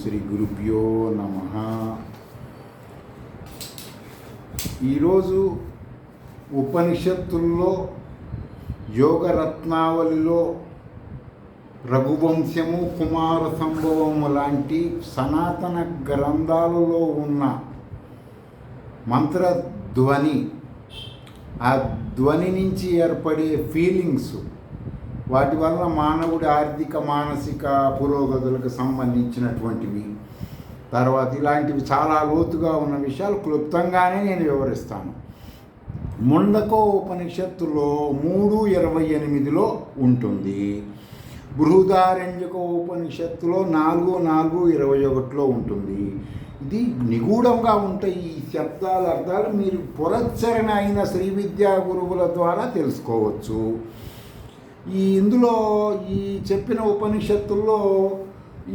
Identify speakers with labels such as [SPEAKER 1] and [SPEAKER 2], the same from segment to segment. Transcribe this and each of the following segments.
[SPEAKER 1] శ్రీ గురుభ్యో నమః. ఈరోజు ఉపనిషత్తుల్లో యోగరత్నావళిలో రఘువంశము, కుమార సంభవము లాంటి సనాతన గ్రంథాలలో ఉన్న మంత్రధ్వని, ఆ ధ్వని నుంచి ఏర్పడే ఫీలింగ్స్, వాటి వల్ల మానవుడి ఆర్థిక మానసిక పురోగతులకు సంబంధించినటువంటివి, తర్వాత ఇలాంటివి చాలా లోతుగా ఉన్న విషయాలు క్లుప్తంగానే నేను వివరిస్తాను. ముండకో ఉపనిషత్తులో 3:28లో ఉంటుంది. బృహదారణ్యక ఉపనిషత్తులో 4:21లో ఉంటుంది. ఇది నిగూఢంగా ఉంటాయి. ఈ శబ్దాల అర్థాలు మీరు పురచ్చరణ అయిన శ్రీ విద్యా గురువుల ద్వారా తెలుసుకోవచ్చు. ఇందులో ఈ చెప్పిన ఉపనిషత్తుల్లో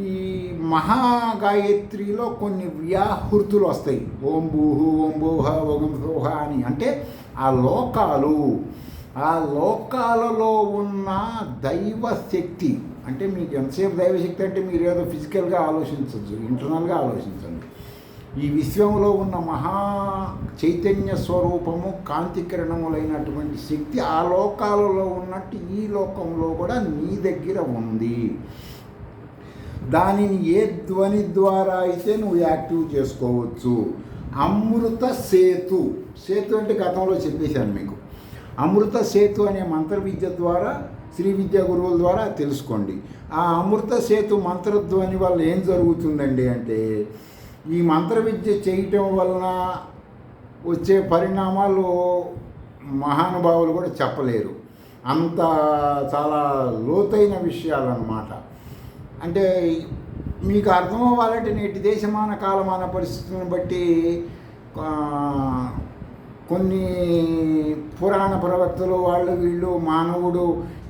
[SPEAKER 1] ఈ మహాగాయత్రిలో కొన్ని వ్యాహృతులు వస్తాయి. ఓం భూహు, ఓం భూహ, ఓం భూహ అని. అంటే ఆ లోకాలలో ఉన్న దైవశక్తి, అంటే మీకు ఎంతసేపు దైవశక్తి అంటే మీరు ఏదో ఫిజికల్గా ఆలోచించవచ్చు, ఇంటర్నల్గా ఆలోచించండి. ఈ విశ్వంలో ఉన్న మహా చైతన్య స్వరూపము, కాంతి కిరణములైనటువంటి శక్తి ఆ లోకాలలో ఉన్నట్టు ఈ లోకంలో కూడా నీ దగ్గర ఉంది. దానిని ఏ ధ్వని ద్వారా అయితే నువ్వు యాక్టివ్ చేసుకోవచ్చు. అమృత సేతు అంటే గతంలో చెప్పేశాను మీకు. అమృత సేతు అనే మంత్ర విద్య ద్వారా, శ్రీ విద్యా గురువుల ద్వారా తెలుసుకోండి. ఆ అమృత సేతు మంత్రధ్వని వల్ల ఏం జరుగుతుందండి అంటే, ఈ మంత్ర విద్య చేయటం వలన వచ్చే పరిణామాలు మహానుభావులు కూడా చెప్పలేరు. అంత చాలా లోతైన విషయాలు అన్నమాట. అంటే మీకు అర్థం అవ్వాలంటే నేటి దేశమాన కాలమాన పరిస్థితులను బట్టి కొన్ని పురాణ ప్రవక్తలు వీళ్ళు మానవుడు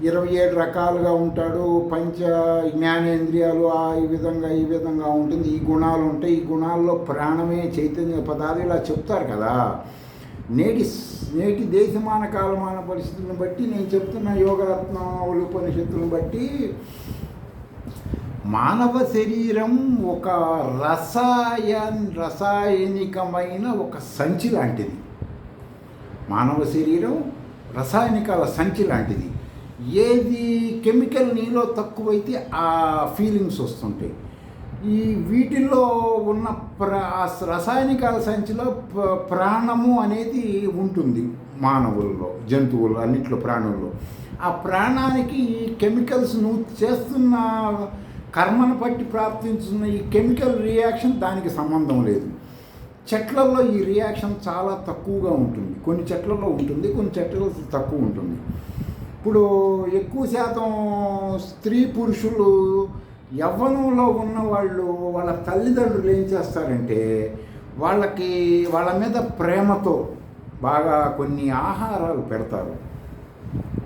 [SPEAKER 1] 27 రకాలుగా ఉంటాడు, పంచ జ్ఞానేంద్రియాలు ఈ విధంగా ఉంటుంది, ఈ గుణాలు ఉంటాయి, ఈ గుణాల్లో ప్రాణమే చైతన్య పదాలు ఇలా చెప్తారు కదా. నేటి దేశమాన కాలమాన పరిస్థితులను బట్టి నేను చెప్తున్న యోగరత్న ఉపనిషత్తులను బట్టి మానవ శరీరం ఒక రసాయనికమైన ఒక సంచి లాంటిది. మానవ శరీరం రసాయనికాల సంచి లాంటిది. ఏది కెమికల్ నీలో తక్కువైతే ఆ ఫీలింగ్స్ వస్తుంటాయి. ఈ వీటిల్లో ఉన్న రసాయనికాల సంచిలో ప్రాణము అనేది ఉంటుంది. మానవుల్లో, జంతువులు, అన్నిట్లో, ప్రాణుల్లో. ఆ ప్రాణానికి ఈ కెమికల్స్ నువ్వు చేస్తున్న కర్మను బట్టి ప్రాప్తించున్న ఈ కెమికల్ రియాక్షన్ దానికి సంబంధం లేదు. చెట్లలో ఈ రియాక్షన్ చాలా తక్కువగా ఉంటుంది. కొన్ని చెట్లలో ఉంటుంది, కొన్ని చెట్లలో తక్కువ ఉంటుంది. ఇప్పుడు ఎక్కువ శాతం స్త్రీ పురుషులు యవ్వనంలో ఉన్న వాళ్ళ తల్లిదండ్రులు ఏం చేస్తారంటే, వాళ్ళ మీద ప్రేమతో బాగా కొన్ని ఆహారాలు పెడతారు.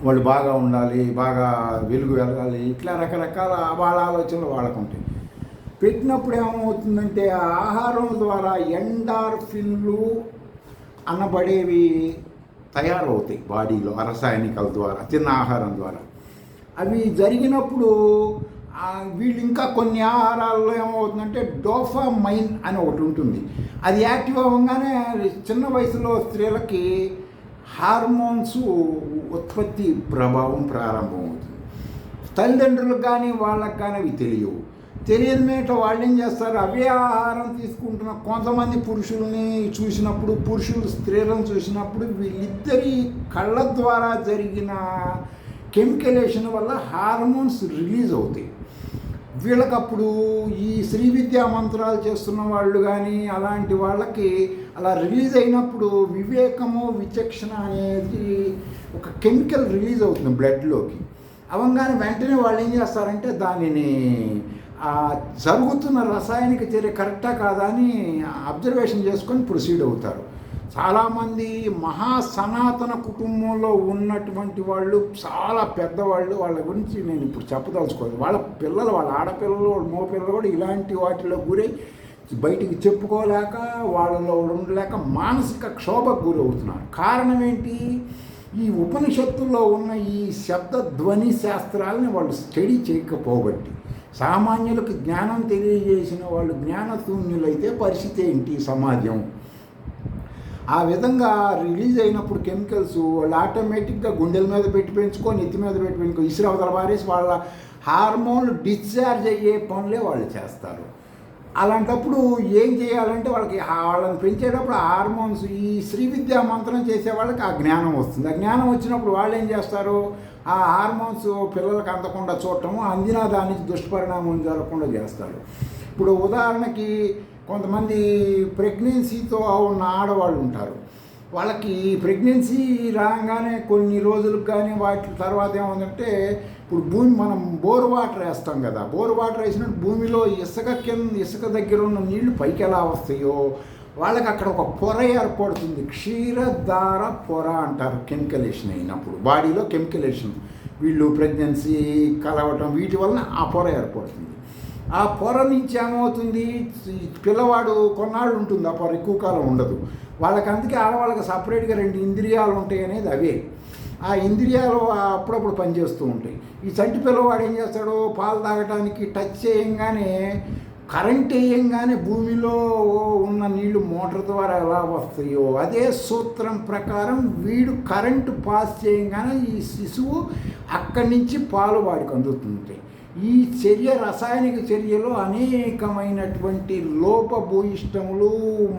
[SPEAKER 1] వాళ్ళు బాగా ఉండాలి, బాగా వెలుగు వెళ్ళాలి, ఇట్లా రకరకాల వాళ్ళ ఆలోచనలు వాళ్ళకు ఉంటాయి. పెట్టినప్పుడు ఏమవుతుందంటే, ఆ ఆహారం ద్వారా ఎండార్ఫిన్లు అనబడేవి తయారవుతాయి బాడీలో, రసాయనికల ద్వారా, తిన్న ఆహారం ద్వారా. అవి జరిగినప్పుడు వీళ్ళు ఇంకా కొన్ని ఆహారాల్లో ఏమవుతుందంటే డోపామైన్ అని ఒకటి ఉంటుంది. అది యాక్టివ్ అవ్వగానే చిన్న వయసులో స్త్రీలకి హార్మోన్స్ ఉత్పత్తి ప్రభావం ప్రారంభమవుతుంది. తల్లిదండ్రులకు కానీ వాళ్ళకి కానీ అవి తెలియని మేట వాళ్ళు ఏం చేస్తారు, అవే ఆహారం తీసుకుంటున్న కొంతమంది పురుషుల్ని చూసినప్పుడు, పురుషులు స్త్రీలను చూసినప్పుడు వీళ్ళిద్దరి కళ్ళ ద్వారా జరిగిన కెమికలేషన్ వల్ల హార్మోన్స్ రిలీజ్ అవుతాయి. వీళ్ళకప్పుడు ఈ శ్రీ విద్యా మంత్రాలు చేస్తున్న వాళ్ళు కానీ అలాంటి వాళ్ళకి అలా రిలీజ్ అయినప్పుడు వివేకము, విచక్షణ అనేది ఒక కెమికల్ రిలీజ్ అవుతుంది బ్లడ్లోకి. అవంగానే వెంటనే వాళ్ళు ఏం చేస్తారంటే దానిని జరుగుతున్న రసాయనిక చర్య కరెక్టా కాదా అని అబ్జర్వేషన్ చేసుకొని ప్రొసీడ్ అవుతారు. చాలామంది సనాతన కుటుంబంలో ఉన్నటువంటి వాళ్ళు, చాలా పెద్దవాళ్ళు, వాళ్ళ గురించి నేను ఇప్పుడు చెప్పదలుచుకోలేదు. వాళ్ళ ఆడపిల్లలు, వాళ్ళ మగపిల్లలు కూడా ఇలాంటి వాటిలో గురై బయటికి చెప్పుకోలేక, వాళ్ళలో ఉండలేక మానసిక క్షోభకు గురవుతున్నారు. కారణం ఏంటి? ఈ ఉపనిషత్తుల్లో ఉన్న ఈ శబ్ద ధ్వని శాస్త్రాలని వాళ్ళు స్టడీ చేయకపోబట్టి. సామాన్యులకు జ్ఞానం తెలియజేసిన వాళ్ళు జ్ఞానశూన్యులైతే పరిస్థితి ఏంటి సమాజం? ఆ విధంగా రిలీజ్ అయినప్పుడు కెమికల్స్ వాళ్ళు ఆటోమేటిక్గా గుండెల మీద పెట్టి పెంచుకొని నెత్తి మీద పెట్టి పెంచుకో ఇసురవతల పారేసి వాళ్ళ హార్మోన్లు డిశ్చార్జ్ అయ్యే పనులే వాళ్ళు చేస్తారు. అలాంటప్పుడు ఏం చేయాలంటే వాళ్ళని పెంచేటప్పుడు హార్మోన్స్ ఈ శ్రీ విద్యా మంత్రం చేసే వాళ్ళకి ఆ జ్ఞానం వస్తుంది. ఆ జ్ఞానం వచ్చినప్పుడు వాళ్ళు ఏం చేస్తారు, ఆ హార్మోన్స్ పిల్లలకు అందకుండా చూడటము, అందినా దాని నుంచి దుష్పరిణామం జరగకుండా చేస్తారు. ఇప్పుడు ఉదాహరణకి కొంతమంది ప్రెగ్నెన్సీతో ఉన్న ఆడవాళ్ళు ఉంటారు. వాళ్ళకి ప్రెగ్నెన్సీ రాగానే కొన్ని రోజులకు కానీ వాటి తర్వాత ఏముందంటే ఇప్పుడు భూమి మనం బోర్ వాటర్ వేస్తాం కదా, బోర్ వాటర్ వేసినట్టు భూమిలో ఇసుక దగ్గర ఉన్న నీళ్లు పైకి ఎలా వస్తాయో వాళ్ళకి అక్కడ ఒక పొర ఏర్పడుతుంది. క్షీరధార పొర అంటారు కెమికలేషన్ అయినప్పుడు, బాడీలో కెమికలేషన్ వీళ్ళు ప్రెగ్నెన్సీ కలవటం వీటి వలన ఆ పొర ఏర్పడుతుంది. ఆ పొర నుంచి ఏమవుతుంది, పిల్లవాడు కొన్నాళ్ళు ఉంటుంది, ఆ పొర ఎక్కువ కాలం ఉండదు. వాళ్ళకి అందుకే ఆడవాళ్ళకి సపరేట్గా 2 ఇంద్రియాలు ఉంటాయి అనేది అవే. ఆ ఇంద్రియాలు అప్పుడప్పుడు పనిచేస్తూ ఉంటాయి. ఈ చంటి పిల్లవాడు ఏం చేస్తాడు, పాలు తాగడానికి టచ్ చేయంగానే కరెంట్ వేయంగానే భూమిలో ఉన్న నీళ్లు మోటార్ ద్వారా ఎలా వస్తాయో అదే సూత్రం ప్రకారం వీడు కరెంటు పాస్ చేయంగానే ఈ శిశువు అక్కడి నుంచి పాలు వాడికి అందుతుంటాయి. ఈ రసాయనిక చర్యలో అనేకమైనటువంటి లోపభూయిష్టములు,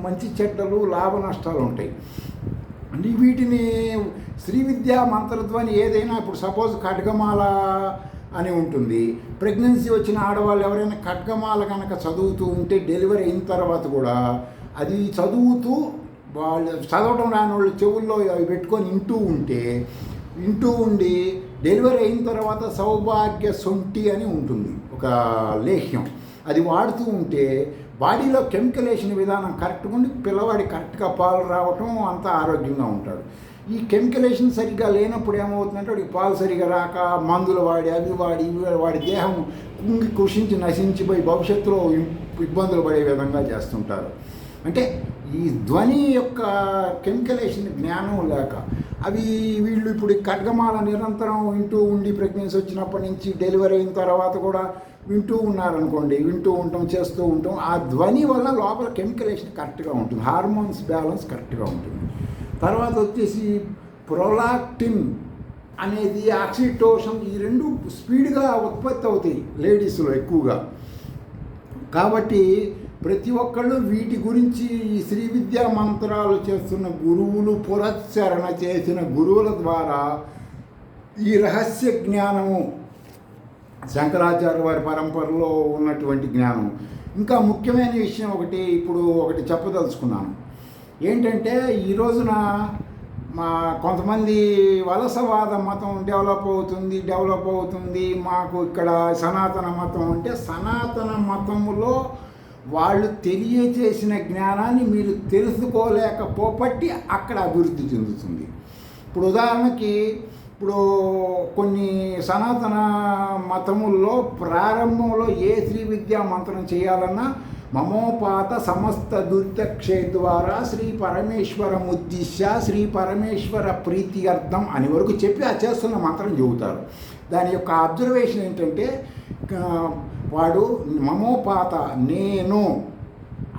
[SPEAKER 1] మంచి చెడ్డలు, లాభ నష్టాలు ఉంటాయి. అంటే వీటిని శ్రీ విద్యా మంత్రధ్వని ఏదైనా ఇప్పుడు సపోజ్ ఖడ్గమాల అని ఉంటుంది. ప్రెగ్నెన్సీ వచ్చిన ఆడవాళ్ళు ఎవరైనా ఖడ్గమాల కనుక చదువుతూ ఉంటే డెలివరీ అయిన తర్వాత కూడా అది చదువుతూ వాళ్ళు చదవటం రాని వాళ్ళు చెవుల్లో అవి పెట్టుకొని వింటూ ఉండి డెలివరీ అయిన తర్వాత సౌభాగ్య సొంటి అని ఉంటుంది ఒక లేహ్యం, అది వాడుతూ ఉంటే బాడీలో కెమికలేషన్ విధానం కరెక్ట్గా ఉండి పిల్లవాడి కరెక్ట్గా పాలు రావటం అంతా ఆరోగ్యంగా ఉంటాడు. ఈ కెమికలేషన్ సరిగ్గా లేనప్పుడు ఏమవుతుందంటే వాడికి పాలు సరిగ్గా రాక మందులు వాడి అవి వాడి వాడి దేహం కృషించి నశించిపోయి భవిష్యత్తులో ఇబ్బందులు పడే విధంగా చేస్తుంటారు. అంటే ఈ ధ్వని యొక్క కెమికలేషన్ జ్ఞానం లేక అవి వీళ్ళు ఇప్పుడు ఖడ్గమాల నిరంతరం వింటూ ఉండి ప్రెగ్నెన్సీ వచ్చినప్పటి నుంచి డెలివరీ అయిన తర్వాత కూడా వింటూ ఉన్నారనుకోండి, వింటూ ఉంటాం, చేస్తూ ఉంటాం, ఆ ధ్వని వల్ల లోపల కెమికలేషన్ కరెక్ట్గా ఉంటుంది, హార్మోన్స్ బ్యాలెన్స్ కరెక్ట్గా ఉంటుంది. తర్వాత వచ్చేసి ప్రొలాక్టిన్ అనేది, ఆక్సిటోషన్, ఈ 2 స్పీడ్గా ఉత్పత్తి అవుతాయి లేడీస్లో ఎక్కువగా. కాబట్టి ప్రతి ఒక్కళ్ళు వీటి గురించి ఈ శ్రీ విద్యా మంత్రాలు చేస్తున్న గురువులు, పురస్చరణ చేసిన గురువుల ద్వారా ఈ రహస్య జ్ఞానము, శంకరాచార్య వారి పరంపరలో ఉన్నటువంటి జ్ఞానం. ఇంకా ముఖ్యమైన విషయం ఒకటి చెప్పదలుచుకున్నాను. ఏంటంటే ఈ రోజున కొంతమంది వలసవాద మతం డెవలప్ అవుతుంది, మాకు ఇక్కడ సనాతన మతం అంటే, సనాతన మతములో వాళ్ళు తెలియజేసిన జ్ఞానాన్ని మీరు తెలుసుకోలేకపోబట్టి అక్కడ అభివృద్ధి చెందుతుంది. ఇప్పుడు ఉదాహరణకి కొన్ని సనాతన మతముల్లో ప్రారంభంలో ఏ శ్రీ విద్యా మంత్రం చేయాలన్నా మమోపాత సమస్త దురితక్షే ద్వారా శ్రీ పరమేశ్వరముద్దిశ్య శ్రీ పరమేశ్వర ప్రీతి అర్థం అని వరకు చెప్పి ఆ చేస్తున్న మంత్రం చెబుతారు. దాని యొక్క అబ్జర్వేషన్ ఏంటంటే వాడు మమోపాత, నేను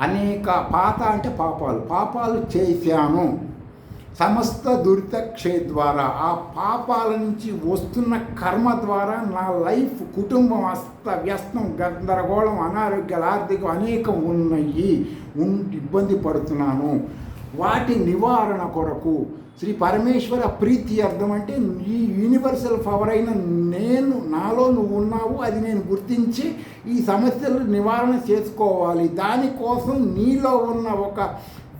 [SPEAKER 1] అనేక, పాత అంటే పాపాలు చేశాను, సమస్త దురితక్షే ద్వారా ఆ పాపాల నుంచి వస్తున్న కర్మ ద్వారా నా లైఫ్, కుటుంబం అస్తవ్యస్తం, గందరగోళం, అనారోగ్యాలు, ఆర్థికం అనేకం ఇబ్బంది పడుతున్నాను. వాటి నివారణ కొరకు శ్రీ పరమేశ్వర ప్రీతి అర్థం అంటే ఈ యూనివర్సల్ పవర్ అయిన నేను, నాలో నువ్వు ఉన్నావు, అది నేను గుర్తించి ఈ సమస్యలు నివారణ చేసుకోవాలి. దానికోసం నీలో ఉన్న ఒక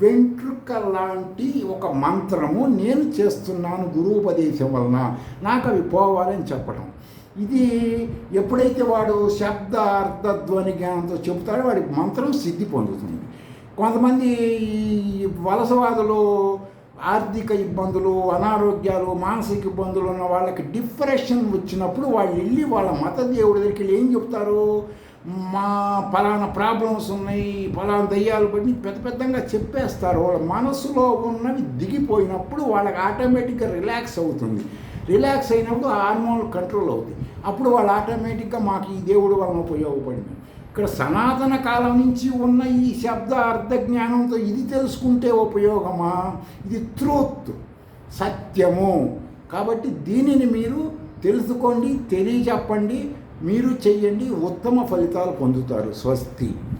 [SPEAKER 1] వెంట్రుక లాంటి ఒక మంత్రము నేను చేస్తున్నాను గురువుపదేశం వలన, నాకు అవి పోవాలని చెప్పడం. ఇది ఎప్పుడైతే వాడు శబ్ద అర్థధ్వని జ్ఞానంతో చెబుతాడో వాడి మంత్రం సిద్ధి పొందుతుంది. కొంతమంది ఈ వలసవాదులు ఆర్థిక ఇబ్బందులు, అనారోగ్యాలు, మానసిక ఇబ్బందులు ఉన్న వాళ్ళకి డిప్రెషన్ వచ్చినప్పుడు వాళ్ళు వెళ్ళి వాళ్ళ మత దేవుడి దగ్గరికి వెళ్ళి ఏం చెప్తారు, మా పలానా ప్రాబ్లమ్స్ ఉన్నాయి, పలానా దయ్యాలు పడి పెద్దగా చెప్పేస్తారు. వాళ్ళ మనసులో ఉన్నవి దిగిపోయినప్పుడు వాళ్ళకి ఆటోమేటిక్గా రిలాక్స్ అవుతుంది. రిలాక్స్ అయినప్పుడు హార్మోన్లు కంట్రోల్ అవుతాయి. అప్పుడు వాళ్ళు ఆటోమేటిక్గా మాకు ఈ దేవుడి వలన ఉపయోగపడింది. ఇక్కడ సనాతన కాలం నుంచి ఉన్న ఈ శబ్ద అర్థ జ్ఞానంతో ఇది తెలుసుకుంటే ఉపయోగమా? ఇది ట్రూత్, సత్యము. కాబట్టి దీనిని మీరు తెలుసుకోండి, తెలియచెప్పండి, మీరు చెయ్యండి, ఉత్తమ ఫలితాలు పొందుతారు. స్వస్తి.